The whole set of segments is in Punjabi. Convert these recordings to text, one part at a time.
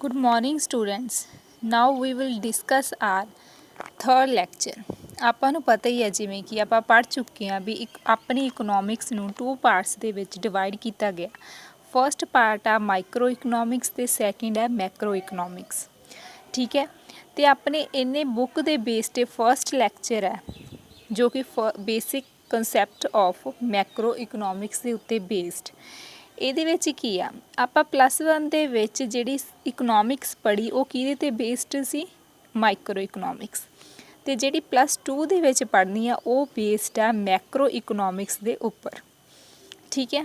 Good morning students. Now we will discuss our third lecture. ਆਪਾਂ ਨੂੰ ਪਤਾ ਹੀ ਹੈ ਜਿਵੇਂ ਕਿ ਆਪਾਂ ਪੜ੍ਹ ਚੁੱਕੇ ਹਾਂ ਵੀ ਇੱਕ ਆਪਣੀ ਇਕਨੋਮਿਕਸ ਨੂੰ 2 ਪਾਰਟਸ ਦੇ ਵਿੱਚ ਡਿਵਾਈਡ ਕੀਤਾ ਗਿਆ। ਫਰਸਟ ਪਾਰਟ ਆ ਮਾਈਕਰੋ ਇਕਨੋਮਿਕਸ ਤੇ ਸੈਕਿੰਡ ਹੈ ਮੈਕਰੋ ਇਕਨੋਮਿਕਸ। ਠੀਕ ਹੈ, ਤੇ ਆਪਣੇ ਇਹਨੇ ਬੁੱਕ ਦੇ ਬੇਸ ਤੇ ਫਰਸਟ ਲੈਕਚਰ ਹੈ ਜੋ ਕਿ basic concept of Macro economics ਦੇ ਉੱਤੇ ਬੇਸਡ। ਇਹਦੇ ਵਿੱਚ ਕੀ ਆ, ਆਪਾਂ +1 ਦੇ ਵਿੱਚ ਜਿਹੜੀ ਇਕਨੋਮਿਕਸ ਪੜ੍ਹੀ ਉਹ ਕਿਹਦੇ 'ਤੇ ਬੇਸਡ ਸੀ, ਮਾਈਕਰੋ ਇਕਨੋਮਿਕਸ, ਅਤੇ ਜਿਹੜੀ +2 ਦੇ ਵਿੱਚ ਪੜ੍ਹਨੀ ਆ ਉਹ ਬੇਸਡ ਆ ਮੈਕਰੋ ਇਕਨੋਮਿਕਸ ਦੇ ਉੱਪਰ। ਠੀਕ ਹੈ,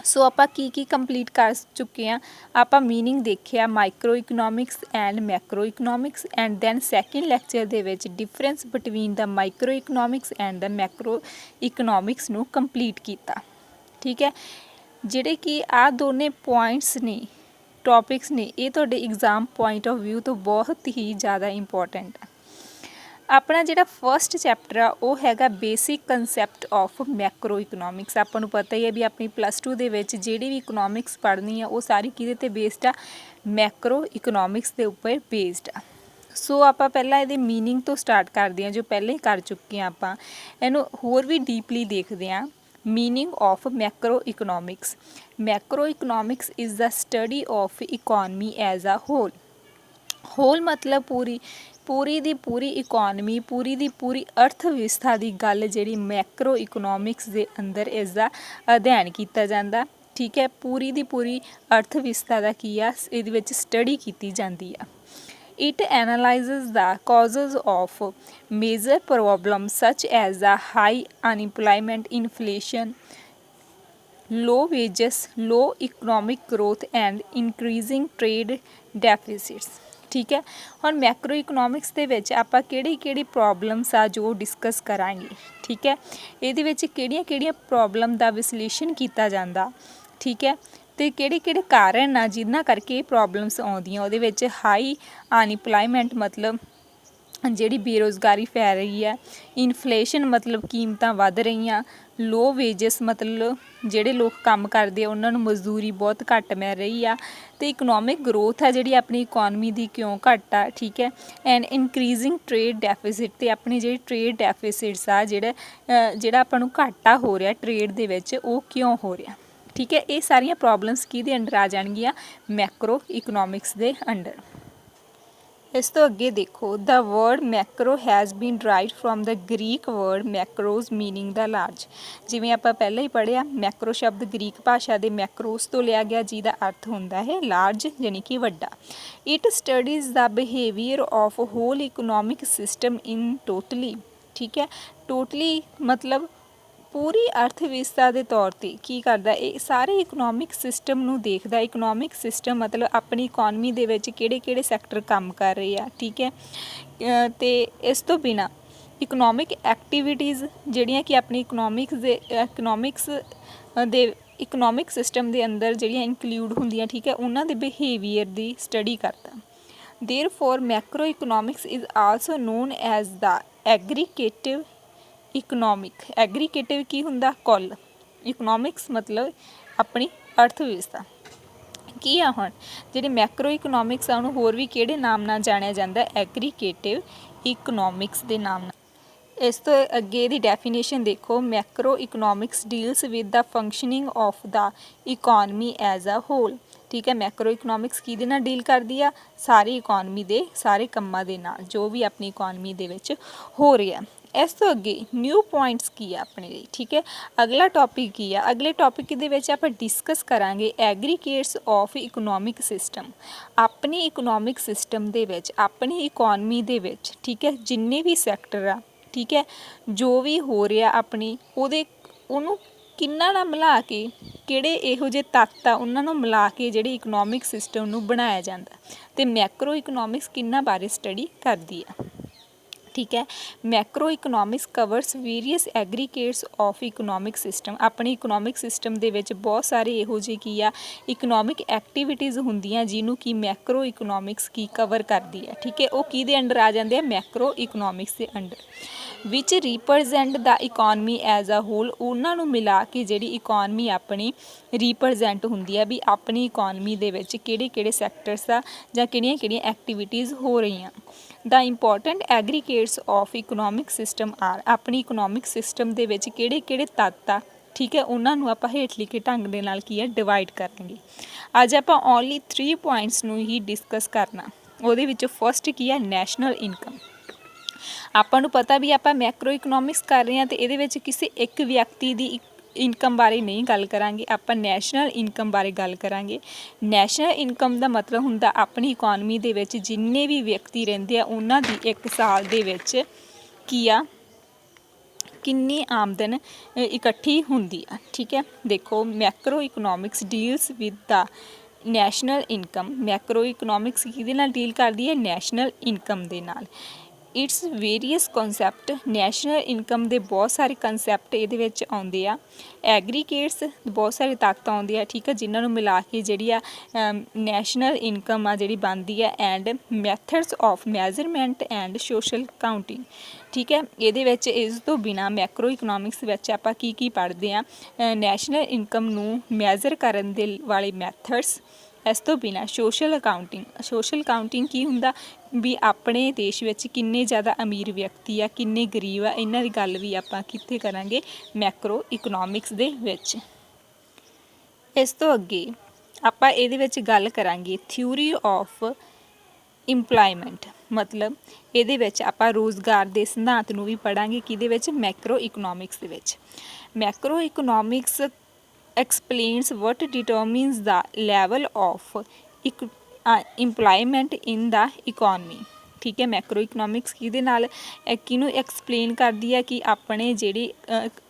ਸੋ ਆਪਾਂ ਕੀ ਕੰਪਲੀਟ ਕਰ ਚੁੱਕੇ ਹਾਂ। ਆਪਾਂ ਮੀਨਿੰਗ ਦੇਖਿਆ micro economics and macro economics, and then second lecture ਦੇ ਵਿੱਚ difference between the micro economics and the macro economics ਨੂੰ ਕੰਪਲੀਟ ਕੀਤਾ। ਠੀਕ ਹੈ, ਜਿਹੜੇ ਕਿ ਆਹ ਦੋਨੇ ਪੁਆਇੰਟਸ ਨੇ, ਟੌਪਿਕਸ ਨੇ, ਇਹ ਤੁਹਾਡੇ ਐਗਜ਼ਾਮ ਪੁਆਇੰਟ ਆਫ ਵਿਊ ਤੋਂ ਬਹੁਤ ਹੀ ਜ਼ਿਆਦਾ ਇੰਪੋਰਟੈਂਟ ਆ। ਆਪਣਾ ਜਿਹੜਾ ਫਸਟ ਚੈਪਟਰ ਆ ਉਹ ਹੈਗਾ basic concept of Macro economics. ਆਪਾਂ ਨੂੰ ਪਤਾ ਹੀ ਹੈ ਵੀ ਆਪਣੀ +2 ਦੇ ਵਿੱਚ ਜਿਹੜੀ ਵੀ ਇਕਨੋਮਿਕਸ ਪੜ੍ਹਨੀ ਆ ਉਹ ਸਾਰੀ ਕਿਹਦੇ 'ਤੇ ਬੇਸਡ ਆ, ਮੈਕਰੋ ਇਕਨੋਮਿਕਸ ਦੇ ਉੱਪਰ ਬੇਸਡ ਆ। ਸੋ ਆਪਾਂ ਪਹਿਲਾਂ ਇਹਦੇ ਮੀਨਿੰਗ ਤੋਂ ਸਟਾਰਟ ਕਰਦੇ ਹਾਂ, ਜੋ ਪਹਿਲਾਂ ਹੀ ਕਰ ਚੁੱਕੇ ਹਾਂ। ਆਪਾਂ ਇਹਨੂੰ ਹੋਰ ਵੀ ਡੀਪਲੀ ਦੇਖਦੇ ਹਾਂ। Meaning of macroeconomics. Macroeconomics is the study of economy as a whole. Whole मतलब ਪੂਰੀ ਦੀ ਪੂਰੀ ਇਕੋਨਮੀ, ਪੂਰੀ ਦੀ ਪੂਰੀ ਅਰਥ ਵਿਵਸਥਾ ਦੀ ਗੱਲ ਜਿਹੜੀ ਮੈਕਰੋ ਇਕਨੋਮਿਕਸ ਦੇ ਅੰਦਰ ਇਸ ਦਾ ਅਧਿਐਨ ਕੀਤਾ ਜਾਂਦਾ। ਠੀਕ ਹੈ, ਪੂਰੀ ਦੀ ਪੂਰੀ ਅਰਥ ਵਿਵਸਥਾ ਦਾ ਕੀ ਆ, ਇਹਦੇ ਵਿੱਚ ਸਟੱਡੀ ਕੀਤੀ ਜਾਂਦੀ ਆ। It analyzes the causes of major problems such as the high unemployment, inflation, low wages, low economic growth and increasing trade deficits. ਠੀਕ ਹੈ, ਹੁਣ ਮੈਕਰੋ ਇਕਨੋਮਿਕਸ ਦੇ ਵਿੱਚ ਆਪਾਂ ਕਿਹੜੀ ਪ੍ਰੋਬਲਮਸ ਆ ਜੋ ਡਿਸਕਸ ਕਰਾਂਗੇ। ਠੀਕ ਹੈ, ਇਹਦੇ ਵਿੱਚ ਕਿਹੜੀਆਂ ਪ੍ਰੋਬਲਮ ਦਾ ਵਿਸ਼ਲੇਸ਼ਣ ਕੀਤਾ ਜਾਂਦਾ। ਠੀਕ ਹੈ, ਅਤੇ ਕਿਹੜੇ ਕਾਰਨ ਆ ਜਿਨ੍ਹਾਂ ਕਰਕੇ ਇਹ ਪ੍ਰੋਬਲਮਸ ਆਉਂਦੀਆਂ। ਉਹਦੇ ਵਿੱਚ ਹਾਈ ਅਨਇੰਪਲਾਇਮੈਂਟ ਮਤਲਬ ਜਿਹੜੀ ਬੇਰੁਜ਼ਗਾਰੀ ਫੈਲ ਰਹੀ ਹੈ, ਇਨਫਲੇਸ਼ਨ ਮਤਲਬ ਕੀਮਤਾਂ ਵੱਧ ਰਹੀਆਂ, ਲੋ ਵੇਜਸ ਮਤਲਬ ਜਿਹੜੇ ਲੋਕ ਕੰਮ ਕਰਦੇ ਆ ਉਹਨਾਂ ਨੂੰ ਮਜ਼ਦੂਰੀ ਬਹੁਤ ਘੱਟ ਮਿਲ ਰਹੀ ਆ, ਅਤੇ ਇਕਨੋਮਿਕ ਗਰੋਥ ਆ ਜਿਹੜੀ ਆਪਣੀ ਇਕੋਨਮੀ ਦੀ ਕਿਉਂ ਘੱਟ ਆ। ਠੀਕ ਹੈ, ਐਂਡ ਇਨਕਰੀਜ਼ਿੰਗ ਟਰੇਡ ਡੈਫੀਸਿਟ, ਅਤੇ ਆਪਣੀ ਜਿਹੜੀ ਟਰੇਡ ਡੈਫੀਸਿਟਸ ਆ ਜਿਹੜਾ ਆਪਾਂ ਨੂੰ ਘਾਟਾ ਹੋ ਰਿਹਾ ਟਰੇਡ ਦੇ ਵਿੱਚ ਉਹ ਕਿਉਂ ਹੋ ਰਿਹਾ। ਠੀਕ ਹੈ, ਇਹ ਸਾਰੀਆਂ ਪ੍ਰੋਬਲਮਸ ਕਿਹਦੇ ਅੰਡਰ ਆ ਜਾਣਗੀਆਂ, ਮੈਕਰੋ ਇਕਨੋਮਿਕਸ ਦੇ ਅੰਡਰ। ਇਸ ਤੋਂ ਅੱਗੇ ਦੇਖੋ, the word macro has been derived from the Greek word macros meaning the large. ਜਿਵੇਂ ਆਪਾਂ ਪਹਿਲਾਂ ਹੀ ਪੜ੍ਹਿਆ, ਮੈਕਰੋ ਸ਼ਬਦ ਗ੍ਰੀਕ ਭਾਸ਼ਾ ਦੇ ਮੈਕਰੋਸ ਤੋਂ ਲਿਆ ਗਿਆ ਜਿਹਦਾ ਅਰਥ ਹੁੰਦਾ ਹੈ ਲਾਰਜ ਯਾਨੀ ਕਿ ਵੱਡਾ। It studies the behaviour of whole economic system in totally. ਠੀਕ ਹੈ, ਟੋਟਲੀ ਮਤਲਬ ਪੂਰੀ ਅਰਥ ਵਿਵਸਥਾ ਦੇ ਤੌਰ 'ਤੇ ਕੀ ਕਰਦਾ, ਇਹ ਸਾਰੇ ਇਕਨੋਮਿਕ ਸਿਸਟਮ ਨੂੰ ਦੇਖਦਾ। ਇਕਨੋਮਿਕ ਸਿਸਟਮ ਮਤਲਬ ਆਪਣੀ ਇਕੋਨਮੀ ਦੇ ਵਿੱਚ ਕਿਹੜੇ ਸੈਕਟਰ ਕੰਮ ਕਰ ਰਹੇ ਆ। ਠੀਕ ਹੈ, ਅਤੇ ਇਸ ਤੋਂ ਬਿਨਾਂ ਇਕਨੋਮਿਕ ਐਕਟੀਵਿਟੀਜ਼ ਜਿਹੜੀਆਂ ਕਿ ਆਪਣੀ ਇਕਨੋਮਿਕ ਸਿਸਟਮ ਦੇ ਅੰਦਰ ਜਿਹੜੀਆਂ ਇਨਕਲੂਡ ਹੁੰਦੀਆਂ। ਠੀਕ ਹੈ, ਉਹਨਾਂ ਦੇ ਬਿਹੇਵੀਅਰ ਦੀ ਸਟੱਡੀ ਕਰਦਾ। Therefore macro economics is also known as the aggregative economic. Aggregative ਕੀ ਹੁੰਦਾ, ਕੁੱਲ। ਇਕਨੋਮਿਕਸ ਮਤਲਬ ਆਪਣੀ ਅਰਥ ਵਿਵਸਥਾ ਕੀ ਆ। ਹੁਣ ਜਿਹੜੇ ਮੈਕਰੋ ਇਕਨੋਮਿਕਸ ਆ ਉਹਨੂੰ ਹੋਰ ਵੀ ਕਿਹੜੇ ਨਾਮ ਨਾਲ ਜਾਣਿਆ ਜਾਂਦਾ, ਐਗਰੀਗੇਟਿਵ ਇਕਨੋਮਿਕਸ ਦੇ ਨਾਮ ਨਾਲ। ਇਸ ਤੋਂ ਅੱਗੇ ਇਹਦੀ ਡੈਫੀਨੇਸ਼ਨ ਦੇਖੋ, macro economics deals with the functioning of the economy as a whole. ਠੀਕ ਹੈ, ਮੈਕਰੋ ਇਕਨੋਮਿਕਸ ਕਿਹਦੇ ਨਾਲ ਡੀਲ ਕਰਦੀ ਆ, ਸਾਰੀ ਇਕੋਨਮੀ ਦੇ ਸਾਰੇ ਕੰਮਾਂ ਦੇ ਨਾਲ ਜੋ ਵੀ ਆਪਣੀ ਇਕੋਨਮੀ ਦੇ ਵਿੱਚ ਹੋ ਰਿਹਾ। ਇਸ ਤੋਂ ਅੱਗੇ ਨਿਊ ਪੁਆਇੰਟਸ ਕੀ ਆ ਆਪਣੇ ਲਈ। ਠੀਕ ਹੈ, ਅਗਲਾ ਟੌਪਿਕ ਕੀ ਆ, ਅਗਲੇ ਟੌਪਿਕ ਦੇ ਵਿੱਚ ਆਪਾਂ ਡਿਸਕਸ ਕਰਾਂਗੇ ਐਗਰੀਗੇਟਸ ਆਫ ਇਕਨੋਮਿਕ ਸਿਸਟਮ। ਆਪਣੀ ਇਕਨੋਮਿਕ ਸਿਸਟਮ ਦੇ ਵਿੱਚ, ਆਪਣੀ ਇਕੋਨਮੀ ਦੇ ਵਿੱਚ, ਠੀਕ ਹੈ, ਜਿੰਨੇ ਵੀ ਸੈਕਟਰ ਆ, ਠੀਕ ਹੈ, ਜੋ ਵੀ ਹੋ ਰਿਹਾ ਆਪਣੀ ਉਹਨੂੰ ਕਿੰਨਾਂ ਨਾਲ ਮਿਲਾ ਕੇ, ਕਿਹੜੇ ਇਹੋ ਜਿਹੇ ਤੱਤ ਆ ਉਹਨਾਂ ਨੂੰ ਮਿਲਾ ਕੇ ਜਿਹੜੀ ਇਕਨੋਮਿਕ ਸਿਸਟਮ ਨੂੰ ਬਣਾਇਆ ਜਾਂਦਾ, ਅਤੇ ਮੈਕਰੋ ਇਕਨੋਮਿਕਸ ਕਿੰਨਾਂ ਬਾਰੇ ਸਟੱਡੀ ਕਰਦੀ ਆ। ठीक है। Macro economics covers various aggregates of economic system. ਆਪਣੇ ਇਕਨੋਮਿਕ ਸਿਸਟਮ ਦੇ ਵਿੱਚ ਬਹੁਤ ਸਾਰੇ ਇਹੋ ਜਿਹੇ ਕੀ ਆ ਇਕਨੋਮਿਕ ਐਕਟੀਵਿਟੀਜ਼ ਹੁੰਦੀਆਂ ਜਿਹਨੂੰ ਕਿ ਮੈਕਰੋ ਇਕਨੋਮਿਕਸ ਕੀ ਕਵਰ ਕਰਦੀ ਹੈ। ਠੀਕ ਹੈ, ਉਹ ਕਿਹਦੇ ਅੰਡਰ ਆ ਜਾਂਦੇ ਆ? ਮੈਕਰੋ ਇਕਨੋਮਿਕਸ ਦੇ ਅੰਡਰ। ਵਿਚ represent the economy as a whole, ਉਹਨਾਂ ਨੂੰ ਮਿਲਾ ਕੇ ਜਿਹੜੀ ਇਕੋਨਮੀ ਆਪਣੀ ਰੀਪ੍ਰਜੈਂਟ ਹੁੰਦੀ ਆ ਵੀ ਆਪਣੀ ਇਕੋਨਮੀ ਦੇ ਵਿੱਚ ਕਿਹੜੇ ਕਿਹੜੇ ਸੈਕਟਰਸ ਆ ਜਾਂ ਕਿਹੜੀਆਂ ਕਿਹੜੀਆਂ ਐਕਟੀਵਿਟੀਜ਼ ਹੋ ਰਹੀਆਂ। The important aggregates of economic system are, ਆਪਣੀ ਇਕਨੋਮਿਕ ਸਿਸਟਮ ਦੇ ਵਿੱਚ ਕਿਹੜੇ ਕਿਹੜੇ ਤੱਤ ਆ, ਠੀਕ ਹੈ, ਉਹਨਾਂ ਨੂੰ ਆਪਾਂ ਹੇਠ ਲਿਖੇ ਢੰਗ ਦੇ ਨਾਲ ਕੀ ਹੈ ਡਿਵਾਈਡ ਕਰਾਂਗੇ। ਅੱਜ ਆਪਾਂ ਓਨਲੀ 3 ਪੁਆਇੰਟਸ ਨੂੰ ਹੀ ਡਿਸਕਸ ਕਰਨਾ। ਉਹਦੇ ਵਿੱਚ ਫਸਟ ਕੀ ਹੈ? National income. ਆਪਾਂ ਨੂੰ ਪਤਾ ਵੀ ਆਪਾਂ ਮੈਕਰੋ ਇਕਨੋਮਿਕਸ ਕਰ ਰਹੇ ਹਾਂ ਅਤੇ ਇਹਦੇ ਵਿੱਚ ਕਿਸੇ ਇੱਕ ਵਿਅਕਤੀ ਦੀ ਇਨਕਮ ਬਾਰੇ ਨਹੀਂ ਗੱਲ ਕਰਾਂਗੇ, ਆਪਾਂ ਨੈਸ਼ਨਲ ਇਨਕਮ ਬਾਰੇ ਗੱਲ ਕਰਾਂਗੇ। ਨੈਸ਼ਨਲ ਇਨਕਮ ਦਾ ਮਤਲਬ ਹੁੰਦਾ ਆਪਣੀ ਇਕੋਨਮੀ ਦੇ ਵਿੱਚ ਜਿੰਨੇ ਵੀ ਵਿਅਕਤੀ ਰਹਿੰਦੇ ਆ ਉਹਨਾਂ ਦੀ ਇੱਕ ਸਾਲ ਦੇ ਵਿੱਚ ਕੀ ਆ ਕਿੰਨੀ ਆਮਦਨ ਇਕੱਠੀ ਹੁੰਦੀ ਆ। ਠੀਕ ਹੈ, ਦੇਖੋ macro economics deals with the national income. Macro economics ਕਿਹਦੇ ਨਾਲ ਡੀਲ ਕਰਦੀ ਹੈ? ਨੈਸ਼ਨਲ ਇਨਕਮ ਦੇ ਨਾਲ। It's various concept, national income ਦੇ ਬਹੁਤ ਸਾਰੇ ਕਨਸੈਪਟ ਇਹਦੇ ਵਿੱਚ ਆਉਂਦੇ ਆ। ਐਗਰੀਗੇਟਸ ਬਹੁਤ ਸਾਰੇ ਤੱਤ ਆਉਂਦੇ ਆ, ਠੀਕ ਹੈ, ਜਿਨ੍ਹਾਂ ਨੂੰ ਮਿਲਾ ਕੇ ਜਿਹੜੀ ਆ ਨੈਸ਼ਨਲ ਇਨਕਮ ਆ ਜਿਹੜੀ ਬਣਦੀ ਹੈ। And methods of measurement and social counting. ਠੀਕ ਹੈ, ਇਹਦੇ ਵਿੱਚ ਇਸ ਤੋਂ ਬਿਨਾਂ ਮੈਕਰੋ ਇਕਨੋਮਿਕਸ ਵਿੱਚ ਆਪਾਂ ਕੀ ਕੀ ਪੜ੍ਹਦੇ ਹਾਂ? ਨੈਸ਼ਨਲ ਇਨਕਮ ਨੂੰ ਮੈਜ਼ਰ ਕਰਨ ਦੇ ਵਾਲੇ ਮੈਥਡਸ। ਇਸ ਤੋਂ ਬਿਨਾਂ ਸੋਸ਼ਲ ਅਕਾਊਂਟਿੰਗ। ਸੋਸ਼ਲ ਅਕਾਊਂਟਿੰਗ ਕੀ ਹੁੰਦਾ ਵੀ ਆਪਣੇ ਦੇਸ਼ ਵਿੱਚ ਕਿੰਨੇ ਜ਼ਿਆਦਾ ਅਮੀਰ ਵਿਅਕਤੀ ਆ, ਕਿੰਨੇ ਗਰੀਬ ਆ, ਇਹਨਾਂ ਦੀ ਗੱਲ ਵੀ ਆਪਾਂ ਕਿੱਥੇ ਕਰਾਂਗੇ? ਮੈਕਰੋ ਇਕਨੋਮਿਕਸ ਦੇ ਵਿੱਚ। ਇਸ ਤੋਂ ਅੱਗੇ ਆਪਾਂ ਇਹਦੇ ਵਿੱਚ ਗੱਲ ਕਰਾਂਗੇ ਥਿਊਰੀ ਆਫ ਇੰਪਲਾਇਮੈਂਟ। ਮਤਲਬ ਇਹਦੇ ਵਿੱਚ ਆਪਾਂ ਰੋਜ਼ਗਾਰ ਦੇ ਸਿਧਾਂਤ ਨੂੰ ਵੀ ਪੜ੍ਹਾਂਗੇ। ਕਿਹਦੇ ਵਿੱਚ? ਮੈਕਰੋ ਇਕਨੋਮਿਕਸ ਦੇ ਵਿੱਚ। Macro economics explains what determines the level of employment in the economy। ਠੀਕ ਹੈ, ਮੈਕਰੋ ਇਕਨੋਮਿਕਸ ਕਿਹਦੇ ਨਾਲ ਕਿਹਨੂੰ ਐਕਸਪਲੇਨ ਕਰਦੀ ਹੈ ਕਿ ਆਪਣੇ ਜਿਹੜੀ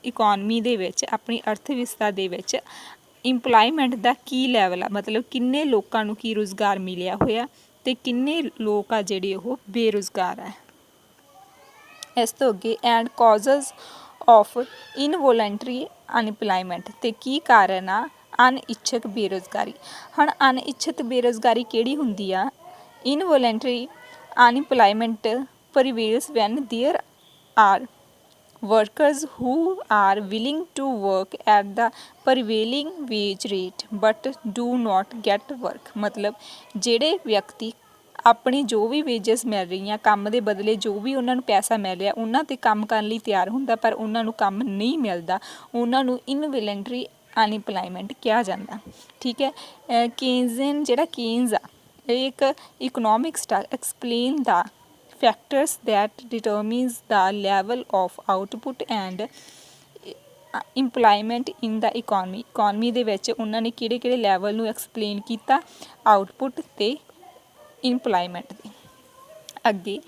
ਇਕੋਨਮੀ ਦੇ ਵਿੱਚ ਆਪਣੀ ਅਰਥ ਵਿਵਸਥਾ ਦੇ ਵਿੱਚ ਇੰਪਲਾਇਮੈਂਟ ਦਾ ਕੀ ਲੈਵਲ ਆ, ਮਤਲਬ ਕਿੰਨੇ ਲੋਕਾਂ ਨੂੰ ਕੀ ਰੁਜ਼ਗਾਰ ਮਿਲਿਆ ਹੋਇਆ ਅਤੇ ਕਿੰਨੇ ਲੋਕ ਆ ਜਿਹੜੇ ਉਹ ਬੇਰੁਜ਼ਗਾਰ ਆ। ਇਸ ਤੋਂ ਅੱਗੇ and causes of involuntary unemployment, ਅਤੇ ਕੀ ਕਾਰਨ ਆ ਅਨਇੱਛਕ ਬੇਰੁਜ਼ਗਾਰੀ। ਹੁਣ ਅਨਇੱਛਤ ਬੇਰੁਜ਼ਗਾਰੀ ਕਿਹੜੀ ਹੁੰਦੀ ਆ? Involuntary unemployment prevails when there are workers who are willing to work at the prevailing wage rate but do not get work। ਮਤਲਬ ਜਿਹੜੇ ਵਿਅਕਤੀ ਆਪਣੀ ਜੋ ਵੀ ਵੇਜਸ ਮਿਲ ਰਹੀਆਂ, ਕੰਮ ਦੇ ਬਦਲੇ ਜੋ ਵੀ ਉਹਨਾਂ ਨੂੰ ਪੈਸਾ ਮਿਲ ਰਿਹਾ, ਉਹਨਾਂ 'ਤੇ ਕੰਮ ਕਰਨ ਲਈ ਤਿਆਰ ਹੁੰਦਾ ਪਰ ਉਹਨਾਂ ਨੂੰ ਕੰਮ ਨਹੀਂ ਮਿਲਦਾ, ਉਹਨਾਂ ਨੂੰ ਇਨਵੋਲੰਟਰੀ ਅਨਇੰਪਲਾਇਮੈਂਟ ਕਿਹਾ ਜਾਂਦਾ। ਠੀਕ ਹੈ, ਕੇਨਜ਼ਨ ਜਿਹੜਾ ਕੇਨਜ਼ ਆ ਇਹ ਇੱਕ economics explain the factors that determines the level of output and employment in the economy। Economy ਦੇ ਵਿੱਚ ਉਹਨਾਂ ਨੇ ਕਿਹੜੇ ਕਿਹੜੇ ਲੈਵਲ ਨੂੰ ਐਕਸਪਲੇਨ ਕੀਤਾ? ਆਊਟਪੁੱਟ ਅਤੇ ਇੰਪਲਾਇਮੈਂਟ ਦੇ। ਅੱਗੇ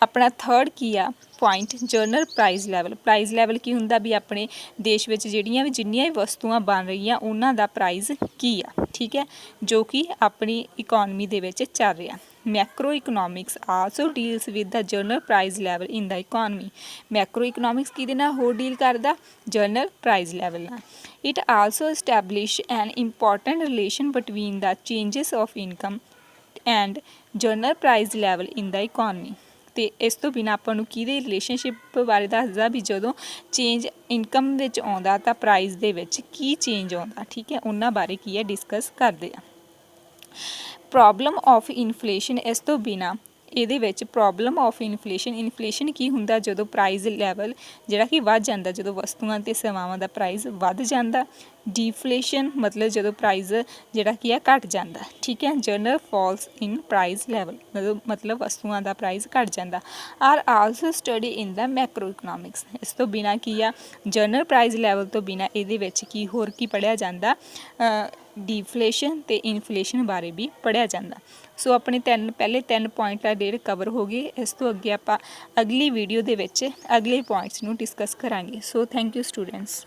ਆਪਣਾ ਥਰਡ ਕੀ ਆ point? General price level. Price level ਕੀ ਹੁੰਦਾ ਵੀ ਆਪਣੇ ਦੇਸ਼ ਵਿੱਚ ਜਿੰਨੀਆਂ ਵੀ ਵਸਤੂਆਂ ਬਣ ਰਹੀਆਂ ਉਹਨਾਂ ਦਾ ਪ੍ਰਾਈਜ਼ ਕੀ ਆ। ਠੀਕ ਹੈ, ਜੋ ਕਿ ਆਪਣੀ ਇਕੋਨਮੀ ਦੇ ਵਿੱਚ ਚੱਲ ਰਿਹਾ। Macro economics also deals with the general price level in the economy. Macro economics ਕਿਹਦੇ ਨਾਲ ਹੋਰ ਡੀਲ ਕਰਦਾ? ਜਨਰਲ ਪ੍ਰਾਈਜ਼ ਲੈਵਲ ਨਾਲ। It also establish an important relation between the changes of income and general price level in the economy. ਅਤੇ ਇਸ ਤੋਂ ਬਿਨਾਂ ਆਪਾਂ ਨੂੰ ਕਿਹਦੇ ਰਿਲੇਸ਼ਨਸ਼ਿਪ ਬਾਰੇ ਦੱਸਦਾ ਵੀ ਜਦੋਂ ਚੇਂਜ ਇਨਕਮ ਵਿੱਚ ਆਉਂਦਾ ਤਾਂ ਪ੍ਰਾਈਜ਼ ਦੇ ਵਿੱਚ ਕੀ ਚੇਂਜ ਆਉਂਦਾ। ਠੀਕ ਹੈ, ਉਹਨਾਂ ਬਾਰੇ ਕੀ ਹੈ ਡਿਸਕਸ ਕਰਦੇ ਆ। Problem of inflation. ਇਸ ਤੋਂ ਬਿਨਾਂ ਇਹਦੇ ਵਿੱਚ ਪ੍ਰੋਬਲਮ ਆਫ ਇਨਫਲੇਸ਼ਨ ਕੀ ਹੁੰਦਾ? ਜਦੋਂ ਪ੍ਰਾਈਜ਼ ਲੈਵਲ ਜਿਹੜਾ ਕਿ ਵੱਧ ਜਾਂਦਾ, ਜਦੋਂ ਵਸਤੂਆਂ ਅਤੇ ਸੇਵਾਵਾਂ ਦਾ ਪ੍ਰਾਈਜ਼ ਵੱਧ ਜਾਂਦਾ। ਡੀਫਲੇਸ਼ਨ ਮਤਲਬ ਜਦੋਂ ਪ੍ਰਾਈਜ਼ ਜਿਹੜਾ ਕੀ ਆ ਘਟ ਜਾਂਦਾ। ਠੀਕ ਹੈ, ਜਨਰਲ ਫਾਲਸ ਇਨ ਪ੍ਰਾਈਜ਼ ਲੈਵਲ ਮਤਲਬ ਵਸਤੂਆਂ ਦਾ ਪ੍ਰਾਈਜ਼ ਘਟ ਜਾਂਦਾ। Are also study in the macro economics. ਇਸ ਤੋਂ ਬਿਨਾਂ ਕੀ ਆ ਜਨਰਲ ਪ੍ਰਾਈਜ਼ ਲੈਵਲ ਤੋਂ ਬਿਨਾਂ ਇਹਦੇ ਵਿੱਚ ਕੀ ਹੋਰ ਕੀ ਪੜ੍ਹਿਆ ਜਾਂਦਾ? ਡੀਫਲੇਸ਼ਨ ਅਤੇ ਇਨਫਲੇਸ਼ਨ ਬਾਰੇ ਵੀ ਪੜ੍ਹਿਆ ਜਾਂਦਾ। ਸੋ ਆਪਣੇ ਪਹਿਲੇ 3 ਪੁਆਇੰਟ ਆ ਜਿਹੜੇ ਕਵਰ ਹੋ ਗਏ। ਇਸ ਤੋਂ ਅੱਗੇ ਆਪਾਂ ਅਗਲੀ ਵੀਡੀਓ ਦੇ ਵਿੱਚ ਅਗਲੇ ਪੁਆਇੰਟਸ ਨੂੰ ਡਿਸਕਸ ਕਰਾਂਗੇ। So thank you students.